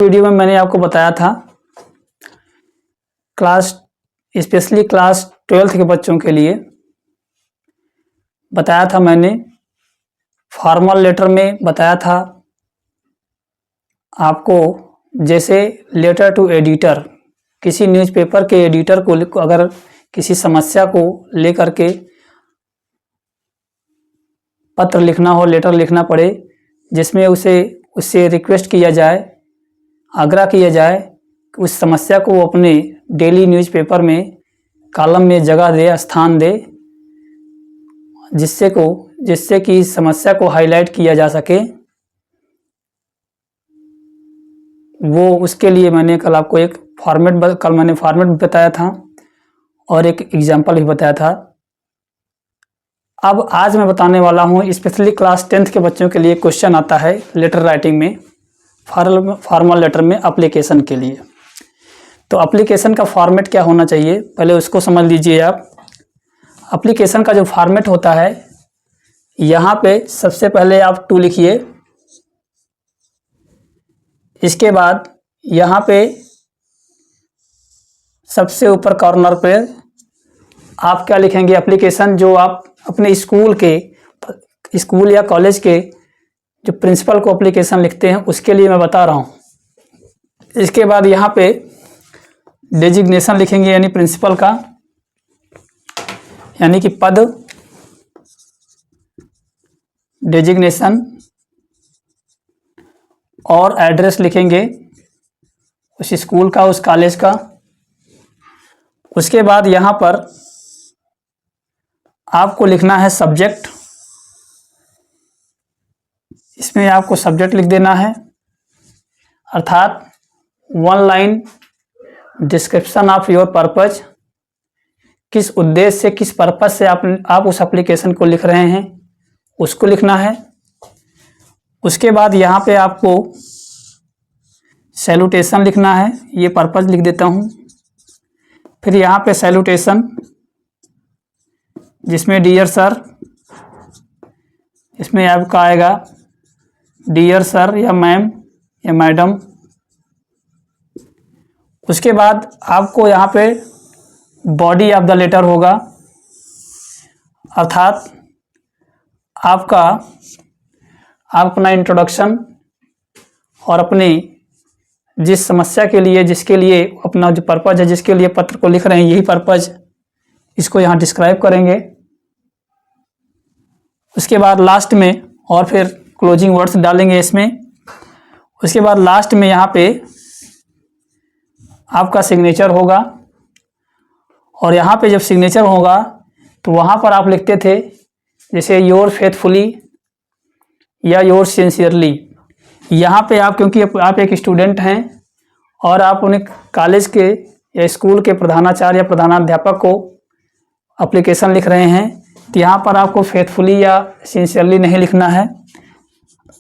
Video में मैंने आपको बताया था स्पेशली क्लास 12th के बच्चों के लिए बताया था मैंने। फॉर्मल लेटर में बताया था आपको, जैसे लेटर टू एडिटर, किसी न्यूज़पेपर के एडिटर को अगर किसी समस्या को लेकर के पत्र लिखना हो, लेटर लिखना पड़े, जिसमें उससे रिक्वेस्ट किया जाए, आग्रह किया जाए कि उस समस्या को वो अपने डेली न्यूज़पेपर में कॉलम में जगह दे, स्थान दे, जिससे कि इस समस्या को हाईलाइट किया जा सके। वो उसके लिए मैंने कल आपको एक फॉर्मेट बताया था और एक एग्जाम्पल भी बताया था। अब आज मैं बताने वाला हूँ स्पेशली क्लास 10th के बच्चों के लिए क्वेश्चन आता है लेटर राइटिंग में, फॉर्मल लेटर में एप्लीकेशन के लिए। तो एप्लीकेशन का फॉर्मेट क्या होना चाहिए, पहले उसको समझ लीजिए आप। एप्लीकेशन का जो फॉर्मेट होता है, यहाँ पे सबसे पहले आप टू लिखिए। इसके बाद यहाँ पे सबसे ऊपर कॉर्नर पे आप क्या लिखेंगे, एप्लीकेशन जो आप अपने स्कूल या कॉलेज के जो प्रिंसिपल को एप्लीकेशन लिखते हैं उसके लिए मैं बता रहा हूँ। इसके बाद यहाँ पे डेजिग्नेशन लिखेंगे, यानी प्रिंसिपल का, यानी कि पद, डेजिग्नेशन, और एड्रेस लिखेंगे उस स्कूल का, उस कॉलेज का। उसके बाद यहाँ पर आपको लिखना है सब्जेक्ट। इसमें आपको सब्जेक्ट लिख देना है, अर्थात 1 line description of your purpose, किस उद्देश्य से, किस पर्पज से आप उस एप्लीकेशन को लिख रहे हैं, उसको लिखना है। उसके बाद यहाँ पे आपको सैल्यूटेशन लिखना है, ये पर्पज लिख देता हूँ। फिर यहाँ पे सैल्यूटेशन, जिसमें डियर सर, इसमें आपका आएगा डियर सर या मैम या मैडम। उसके बाद आपको यहाँ पे बॉडी ऑफ द लेटर होगा, अर्थात आप अपना इंट्रोडक्शन और अपनी जिस समस्या के लिए, जिसके लिए अपना जो पर्पज है, जिसके लिए पत्र को लिख रहे हैं, यही पर्पज, इसको यहाँ डिस्क्राइब करेंगे। उसके बाद लास्ट में और फिर क्लोजिंग वर्ड्स डालेंगे इसमें। उसके बाद लास्ट में यहाँ पे आपका सिग्नेचर होगा, और यहाँ पे जब सिग्नेचर होगा तो वहाँ पर आप लिखते थे जैसे योर फेथफुली या योर सिंसियरली। यहाँ पे आप, क्योंकि आप एक स्टूडेंट हैं और आप उन्हें कॉलेज के या स्कूल के प्रधानाचार्य या प्रधानाध्यापक को एप्लीकेशन लिख रहे हैं, तो यहाँ पर आपको फेथफुली या सिंसियरली नहीं लिखना है,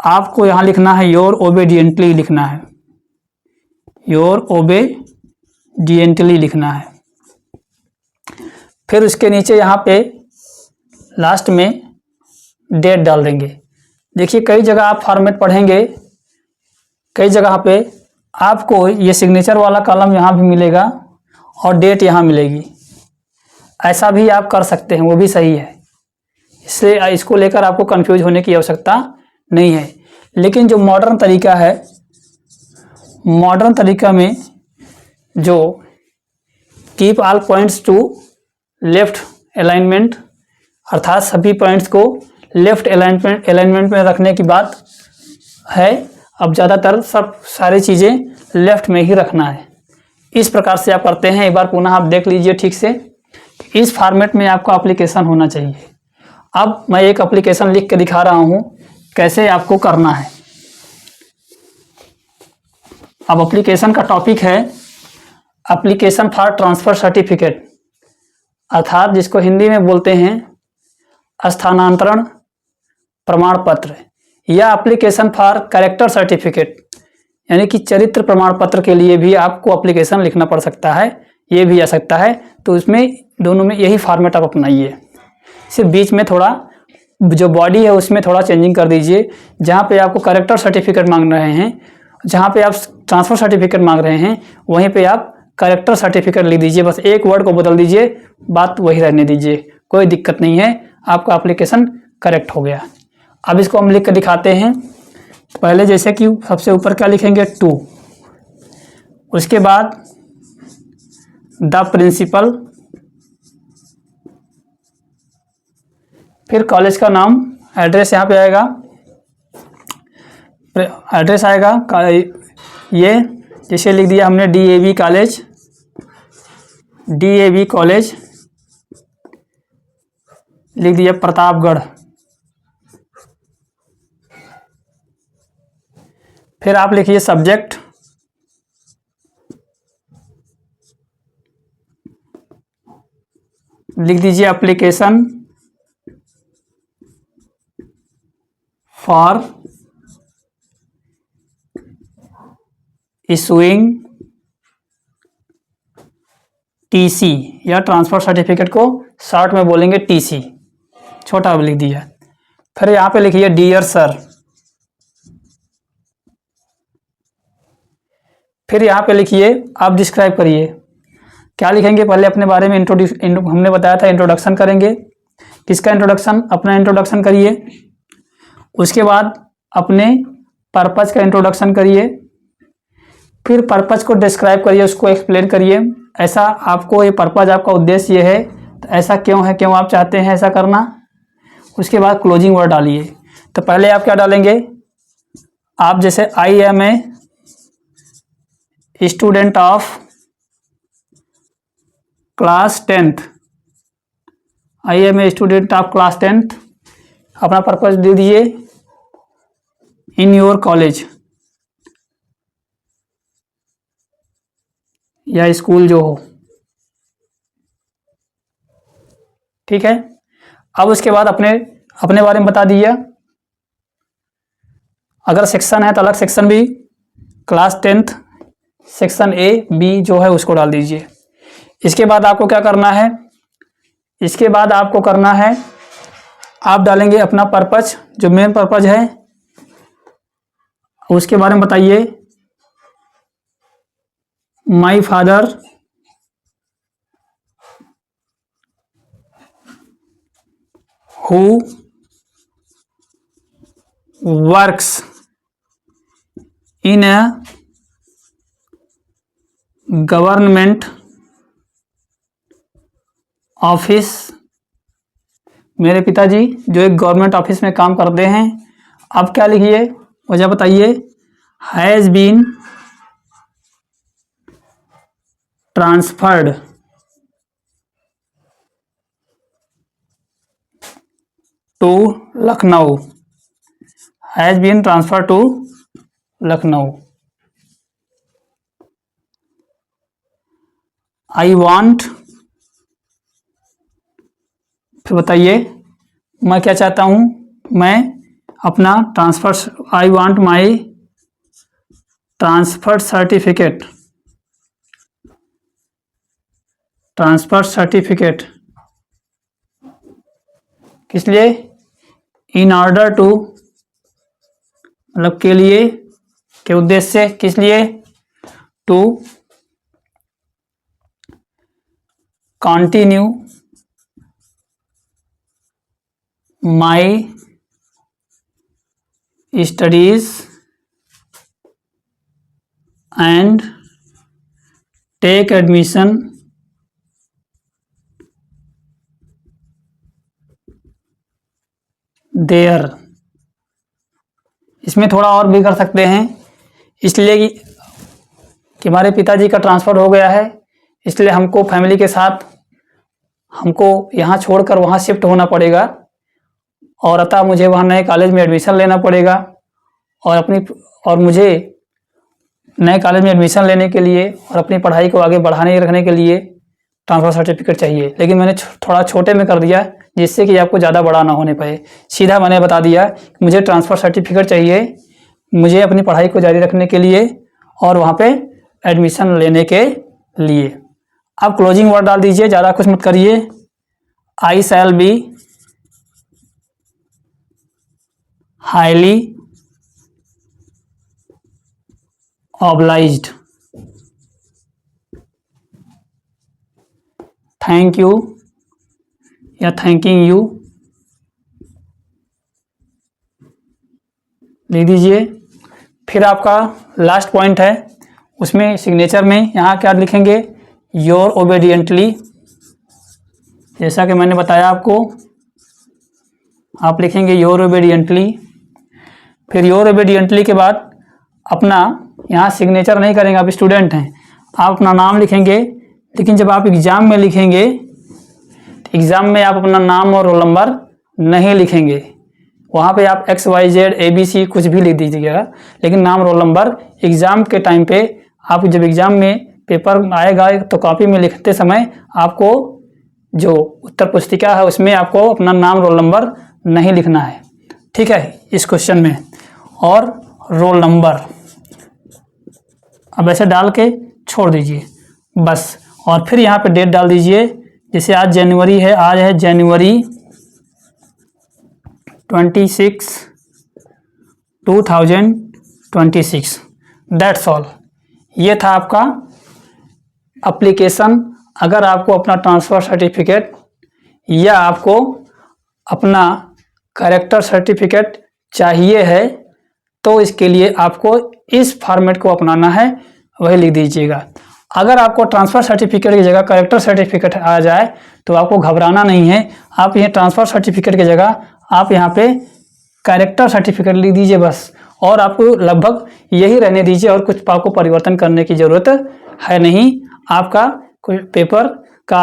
आपको यहाँ लिखना है योर ओबीडियंटली लिखना है, योर ओबीडियंटली लिखना है। फिर उसके नीचे यहाँ पे लास्ट में डेट डाल देंगे। देखिए कई जगह आप फॉर्मेट पढ़ेंगे, कई जगह पे आपको ये सिग्नेचर वाला कॉलम यहाँ भी मिलेगा और डेट यहाँ मिलेगी। ऐसा भी आप कर सकते हैं, वो भी सही है, इसलिए इसको लेकर आपको कंफ्यूज होने की आवश्यकता नहीं है। लेकिन जो मॉडर्न तरीका है, मॉडर्न तरीका में जो keep all points to left alignment, अर्थात सभी पॉइंट्स को लेफ्ट अलाइनमेंट में रखने की बात है। अब ज़्यादातर सारी चीज़ें लेफ्ट में ही रखना है। इस प्रकार से आप करते हैं। एक बार पुनः आप देख लीजिए ठीक से, इस फॉर्मेट में आपका एप्लीकेशन होना चाहिए। अब मैं एक एप्लीकेशन लिख के दिखा रहा हूँ कैसे आपको करना है। अब एप्लीकेशन का टॉपिक है एप्लीकेशन फॉर ट्रांसफ़र सर्टिफिकेट, अर्थात जिसको हिंदी में बोलते हैं स्थानांतरण प्रमाण पत्र, या एप्लीकेशन फॉर कैरेक्टर सर्टिफिकेट, यानी कि चरित्र प्रमाण पत्र के लिए भी आपको एप्लीकेशन लिखना पड़ सकता है, ये भी आ सकता है। तो इसमें दोनों में यही फॉर्मेट आप अपनाइए। सिर्फ बीच में थोड़ा जो बॉडी है उसमें थोड़ा चेंजिंग कर दीजिए। जहाँ पे आपको कैरेक्टर सर्टिफिकेट मांग रहे हैं, जहाँ पे आप ट्रांसफ़र सर्टिफिकेट मांग रहे हैं, वहीं पे आप करेक्टर सर्टिफिकेट लिख दीजिए, बस एक वर्ड को बदल दीजिए, बात वही रहने दीजिए, कोई दिक्कत नहीं है, आपका एप्लीकेशन करेक्ट हो गया। अब इसको हम लिख कर दिखाते हैं। पहले जैसे कि सबसे ऊपर क्या लिखेंगे, टू, उसके बाद द प्रिंसिपल, फिर कॉलेज का नाम, एड्रेस यहाँ पे आएगा, एड्रेस आएगा ये, जैसे लिख दिया हमने DAV कॉलेज, DAV कॉलेज लिख दिया प्रतापगढ़। फिर आप लिखिए सब्जेक्ट, लिख दीजिए एप्लीकेशन फॉर इशूइंग TC, या ट्रांसफ़र सर्टिफिकेट को शॉर्ट में बोलेंगे TC, छोटा लिख दिया। फिर यहाँ पे लिखिए डियर सर, फिर यहाँ पे लिखिए आप डिस्क्राइब करिए, क्या लिखेंगे, पहले अपने बारे में हमने बताया था इंट्रोडक्शन करेंगे। किसका इंट्रोडक्शन, अपना इंट्रोडक्शन करिए। उसके बाद अपने पर्पज़ का इंट्रोडक्शन करिए, फिर पर्पज़ को डिस्क्राइब करिए, उसको एक्सप्लेन करिए, ऐसा आपको ये पर्पज़, आपका उद्देश्य ये है, तो ऐसा क्यों है, क्यों आप चाहते हैं ऐसा करना। उसके बाद क्लोजिंग वर्ड डालिए। तो पहले आप क्या डालेंगे, आप जैसे I am a student of class 10th, I am a student of class 10th, अपना पर्पज़ दे दीजिए, इन योर कॉलेज या स्कूल जो हो, ठीक है। अब उसके बाद अपने बारे में बता दिया, अगर सेक्शन है तो अलग सेक्शन भी, class 10th section A B जो है उसको डाल दीजिए। इसके बाद आपको क्या करना है, इसके बाद आपको करना है, आप डालेंगे अपना पर्पज़, जो मेन पर्पज़ है उसके बारे में बताइए। My father who works in a government office, मेरे पिताजी जो एक गवर्नमेंट ऑफिस में काम करते हैं। अब क्या लिखिए, वजह बताइए, has been transferred to Lucknow, has been transfer to Lucknow. I want, फिर बताइए मैं क्या चाहता हूँ, मैं अपना transfer, I want my transfer certificate, transfer certificate किस लिए, इन ऑर्डर टू, मतलब के लिए, के उद्देश्य से, किस लिए, to continue my studies and take admission there. इसमें थोड़ा और भी कर सकते हैं, इसलिए कि हमारे पिताजी का ट्रांसफ़र हो गया है, इसलिए हमको फैमिली के साथ हमको यहाँ छोड़कर वहाँ शिफ्ट होना पड़ेगा, और अतः मुझे वहाँ नए कॉलेज में एडमिशन लेना पड़ेगा, और मुझे नए कॉलेज में एडमिशन लेने के लिए और अपनी पढ़ाई को आगे बढ़ाने रखने के लिए ट्रांसफ़र सर्टिफिकेट चाहिए। लेकिन मैंने थोड़ा छोटे में कर दिया, जिससे कि आपको ज़्यादा बड़ा ना होने पाए। सीधा मैंने बता दिया मुझे ट्रांसफ़र सर्टिफिकेट चाहिए, मुझे अपनी पढ़ाई को जारी रखने के लिए और वहाँ पे एडमिशन लेने के लिए। अब क्लोजिंग वर्ड डाल दीजिए, ज़्यादा कुछ मत करिए। I shall be highly obliged, thank you या थैंकिंग यू लिख दीजिए। फिर आपका लास्ट पॉइंट है, उसमें सिग्नेचर में यहाँ क्या लिखेंगे, योर ओबेडिएंटली, जैसा कि मैंने बताया आपको, आप लिखेंगे योर ओबेडिएंटली। फिर योर ओबेडिएंटली के बाद अपना यहाँ सिग्नेचर नहीं करेंगे, आप स्टूडेंट हैं, आप अपना नाम लिखेंगे। लेकिन जब आप एग्ज़ाम में लिखेंगे, एग्ज़ाम में आप अपना नाम और रोल नंबर नहीं लिखेंगे, वहाँ पे आप XYZ ABC कुछ भी लिख दीजिएगा, लेकिन नाम रोल नंबर एग्ज़ाम के टाइम पे, आप जब एग्ज़ाम में पेपर आएगा तो कॉपी में लिखते समय आपको जो उत्तर पुस्तिका है उसमें आपको अपना नाम रोल नंबर नहीं लिखना है, ठीक है, इस क्वेश्चन में। और रोल नंबर अब ऐसे डाल के छोड़ दीजिए बस। और फिर यहाँ पे डेट डाल दीजिए, जैसे आज जनवरी है, आज है जनवरी 26, 2026। That's all. ये था आपका एप्लीकेशन। अगर आपको अपना ट्रांसफ़र सर्टिफिकेट या आपको अपना कैरेक्टर सर्टिफिकेट चाहिए है तो इसके लिए आपको इस फॉर्मेट को अपनाना है, वही लिख दीजिएगा। अगर आपको ट्रांसफ़र सर्टिफिकेट की जगह कैरेक्टर सर्टिफिकेट आ जाए तो आपको घबराना नहीं है। आप ये ट्रांसफ़र सर्टिफिकेट की जगह आप यहाँ पे कैरेक्टर सर्टिफिकेट लिख दीजिए बस, और आपको लगभग यही रहने दीजिए, और कुछ आपको परिवर्तन करने की ज़रूरत है नहीं। आपका कोई पेपर का